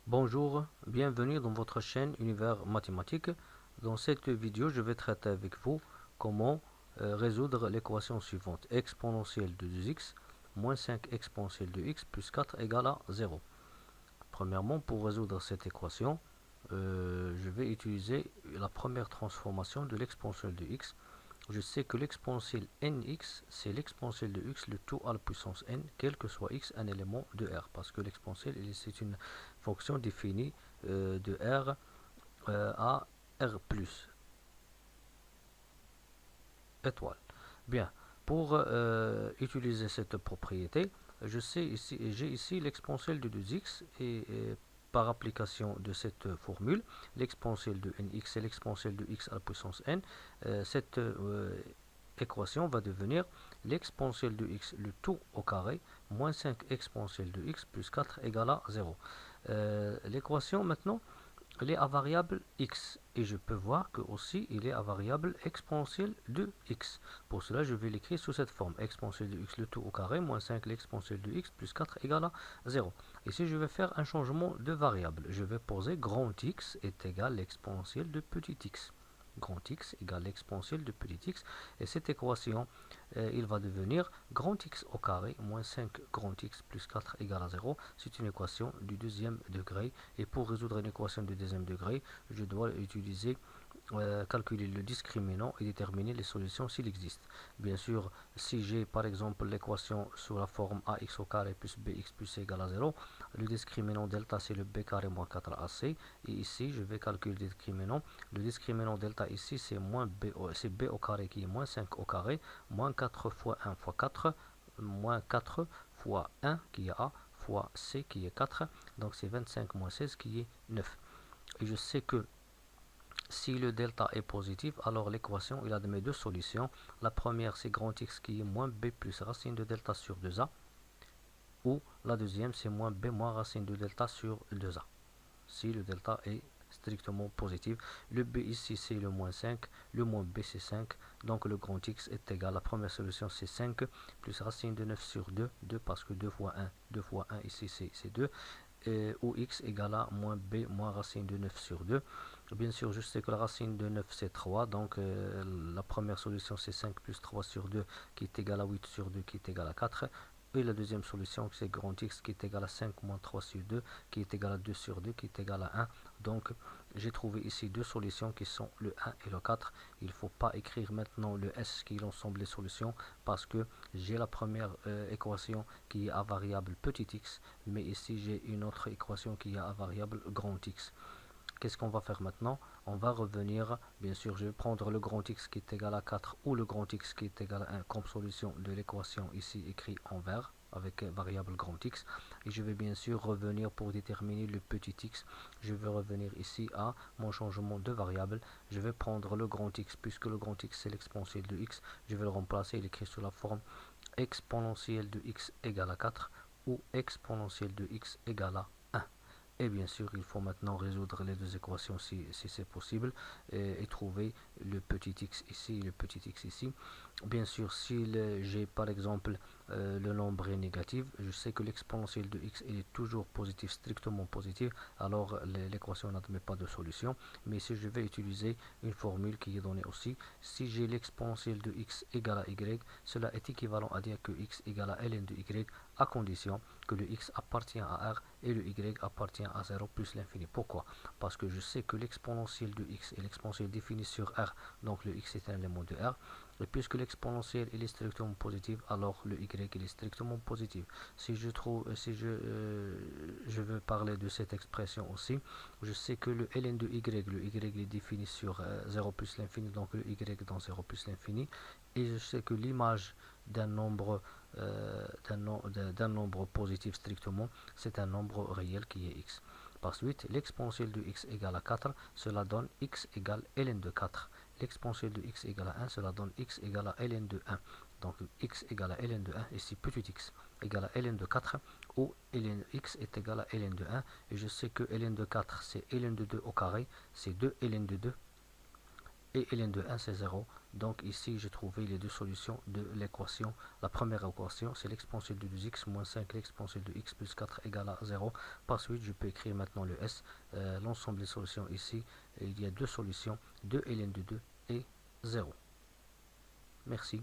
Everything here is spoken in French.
Bonjour, bienvenue dans votre chaîne Univers Mathématique. Dans cette vidéo, je vais traiter avec vous comment résoudre l'équation suivante. Exponentielle de 2x moins 5 exponentielle de x plus 4 égale à 0. Premièrement, pour résoudre cette équation, je vais utiliser la première transformation de l'exponentielle de x. Je sais que l'exponentielle nx, c'est l'exponentielle de x, le tout à la puissance n, quel que soit x, un élément de R. Parce que l'exponentielle, c'est une fonction définie de R à R plus étoile. Bien, pour utiliser cette propriété, je sais ici, j'ai ici l'exponentielle de 2x et par application de cette formule, l'exponentielle de nx et l'exponentielle de x à la puissance n, cette équation va devenir l'exponentielle de x, le tout au carré, moins 5 exponentielle de x plus 4 égale à 0. L'équation maintenant, elle est à variable x et je peux voir que aussi il est à variable exponentielle de x. Pour cela, je vais l'écrire sous cette forme: exponentielle de x le tout au carré moins 5 l'exponentielle de x plus 4 égale à 0. Ici, je vais faire un changement de variable. Je vais poser grand x est égal à l'exponentielle de petit x. Grand x égale l'exponentielle de petit x. Et cette équation, il va devenir grand x au carré moins 5 grand x plus 4 égale à 0. C'est une équation du deuxième degré. Et pour résoudre une équation du deuxième degré, je dois utiliser calculer le discriminant et déterminer les solutions s'il existe. Bien sûr, si j'ai par exemple l'équation sous la forme ax au carré plus bx plus c égale à 0, le discriminant delta c'est le b carré moins 4ac, et ici je vais calculer le discriminant. Le discriminant delta ici c'est c'est b au carré qui est moins 5 au carré, moins 4 fois 1 fois 4, moins 4 fois 1 qui est a, fois c qui est 4, donc c'est 25 moins 16 qui est 9. Et je sais que si le delta est positif, alors l'équation il admet deux solutions. La première c'est grand x qui est moins b plus racine de delta sur 2a, ou la deuxième c'est moins b moins racine de delta sur 2a. Si le delta est strictement positif, le b ici c'est le moins 5, le moins b c'est 5, donc le grand x est égal, la première solution c'est 5 plus racine de 9 sur 2, 2 parce que 2 fois 1 ici c'est 2, où x égale à moins b moins racine de 9 sur 2. Bien sûr, je sais que la racine de 9 c'est 3, donc la première solution c'est 5 plus 3 sur 2 qui est égal à 8 sur 2 qui est égal à 4. Et la deuxième solution c'est grand x qui est égal à 5 moins 3 sur 2 qui est égal à 2 sur 2 qui est égal à 1. Donc j'ai trouvé ici deux solutions qui sont le 1 et le 4. Il ne faut pas écrire maintenant le S qui est l'ensemble des solutions parce que j'ai la première équation qui est à variable petit x, mais ici j'ai une autre équation qui est à variable grand x. Qu'est-ce qu'on va faire maintenant? On va revenir, bien sûr, je vais prendre le grand x qui est égal à 4 ou le grand x qui est égal à 1 comme solution de l'équation ici écrit en vert avec variable grand x. Et je vais bien sûr revenir pour déterminer le petit x. Je vais revenir ici à mon changement de variable. Je vais prendre le grand x, puisque le grand x c'est l'exponentielle de x. Je vais le remplacer, il est écrit sous la forme exponentielle de x égale à 4 ou exponentielle de x égale à 1. Et bien sûr, il faut maintenant résoudre les deux équations si c'est possible et trouver le petit x ici et le petit x ici. Bien sûr, si j'ai par exemple le nombre est négatif, je sais que l'exponentielle de x est toujours positif, strictement positif, alors l'équation n'admet pas de solution. Mais si je vais utiliser une formule qui est donnée aussi, si j'ai l'exponentielle de x égale à y, cela est équivalent à dire que x égale à ln de y à condition que le x appartient à R et le y appartient à 0 plus l'infini. Pourquoi? Parce que je sais que l'exponentielle de x est l'exponentielle définie sur R, donc le x est un élément de R. Et puisque l'exponentielle est strictement positive, alors le y est strictement positif. Si je veux parler de cette expression aussi, je sais que le ln de y est défini sur 0 plus l'infini, donc le y dans 0 plus l'infini. Et je sais que l'image d'un nombre positif strictement, c'est un nombre réel qui est x. Par suite, l'exponentielle de x égale à 4, cela donne x égale ln de 4. L'exponentielle de x égale à 1, cela donne x égale à ln de 1. Donc x égale à ln de 1, ici petit x égale à ln de 4, où ln x est égal à ln de 1. Et je sais que ln de 4, c'est ln de 2 au carré, c'est 2 ln de 2. Et ln de 1 c'est 0, Donc ici, j'ai trouvé les deux solutions de l'équation. La première équation, c'est l'exponentielle de 2x moins 5, l'exponentielle de x plus 4 égale à 0. Par suite, je peux écrire maintenant le S. L'ensemble des solutions ici, il y a deux solutions, 2 ln de 2 et 0. Merci.